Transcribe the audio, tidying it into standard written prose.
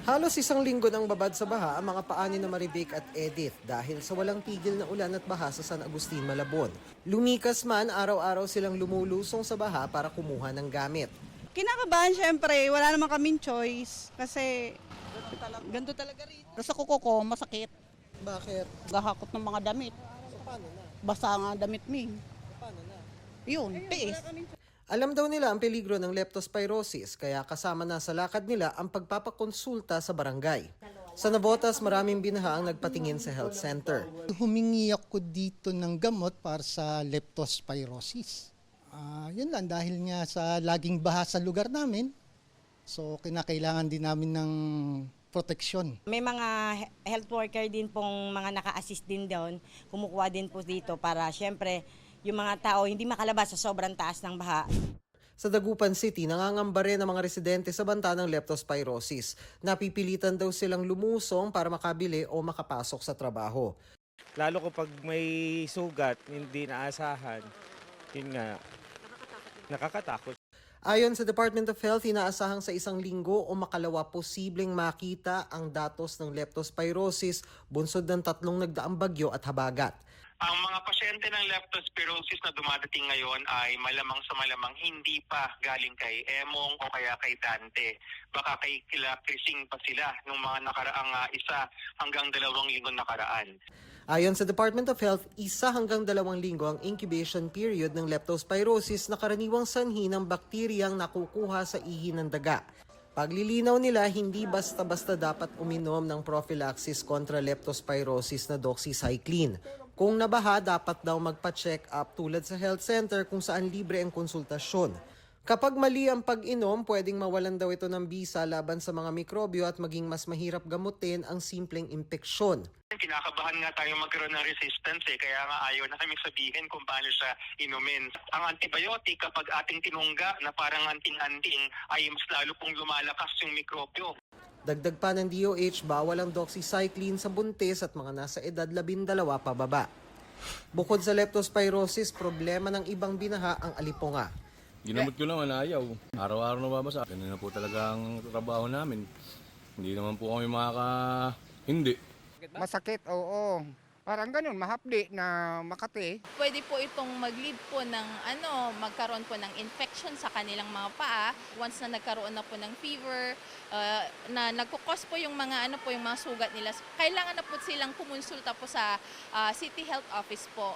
Halos isang linggo nang babad sa baha ang mga paani na Marivic at Edith dahil sa walang tigil na ulan at baha sa San Agustin, Malabon. Lumikas man, araw-araw silang lumulusong sa baha para kumuha ng gamit. Kinakabahan syempre, wala naman kaming choice kasi ganito talaga rin. Sa kuko ko, masakit. Bakit? Gahakot ng mga damit. So, paano na? Basa nga damit mi. Paano na? Yun, tiis. Alam daw nila ang peligro ng leptospirosis kaya kasama na sa lakad nila ang pagpapakonsulta sa barangay. Sa Navotas, maraming binaha ang nagpatingin sa health center. Humingi ako dito ng gamot para sa leptospirosis. Yun lang, dahil nga sa laging baha sa lugar namin, so kinakailangan din namin ng proteksyon. May mga health worker din pong mga naka-assist din doon, kumukuha din po dito para syempre yung mga tao hindi makalabas sa sobrang taas ng baha. Sa Dagupan City, nangangamba rin ang mga residente sa banta ng leptospirosis. Napipilitan daw silang lumusong para makabili o makapasok sa trabaho. Lalo kapag may sugat, hindi naasahan, yun nga, nakakatakot. Ayon sa Department of Health, inaasahang sa isang linggo o makalawa posibleng makita ang datos ng leptospirosis bunsod ng 3 nagdaang bagyo at habagat. Ang mga pasyente ng leptospirosis na dumadating ngayon ay malamang sa malamang hindi pa galing kay Emong o kaya kay Dante. Baka kay Krising pa sila nung mga nakaraang 1 hanggang 2 linggo nakaraan. Ayon sa Department of Health, 1 hanggang 2 linggo ang incubation period ng leptospirosis na karaniwang sanhi ng bakteriyang nakukuha sa ihi ng daga. Paglilinaw nila, hindi basta-basta dapat uminom ng prophylaxis kontra leptospirosis na doxycycline. Kung nabaha, dapat daw magpa-check up tulad sa health center kung saan libre ang konsultasyon. Kapag mali ang pag-inom, pwedeng mawalan daw ito ng bisa laban sa mga mikrobyo at maging mas mahirap gamutin ang simpleng impeksyon. Kinakabahan nga tayo magkaroon ng resistance kaya nga ayaw na kami sabihin kung paano siya inumin. Ang antibiotic kapag ating tinungga na parang anting-anting ay mas lalo pong lumalakas yung mikrobyo. Dagdag pa ng DOH, bawal ang doxycycline sa buntis at mga nasa edad 12 pababa. Bukod sa leptospirosis, problema ng ibang binaha ang alipunga. Ginamot ko naman, ayaw. Araw-araw nababasa. Ganun na po talaga ang trabaho namin. Hindi naman po kami hindi. Masakit, oo. Parang ganun, mahapdi na Makati. Pwede po itong mag-lead po ng magkaroon po ng infection sa kanilang mga paa. Once na nagkaroon na po ng fever, na nagkukos po yung mga yung mga sugat nila. Kailangan na po silang kumonsulta po sa City Health Office po.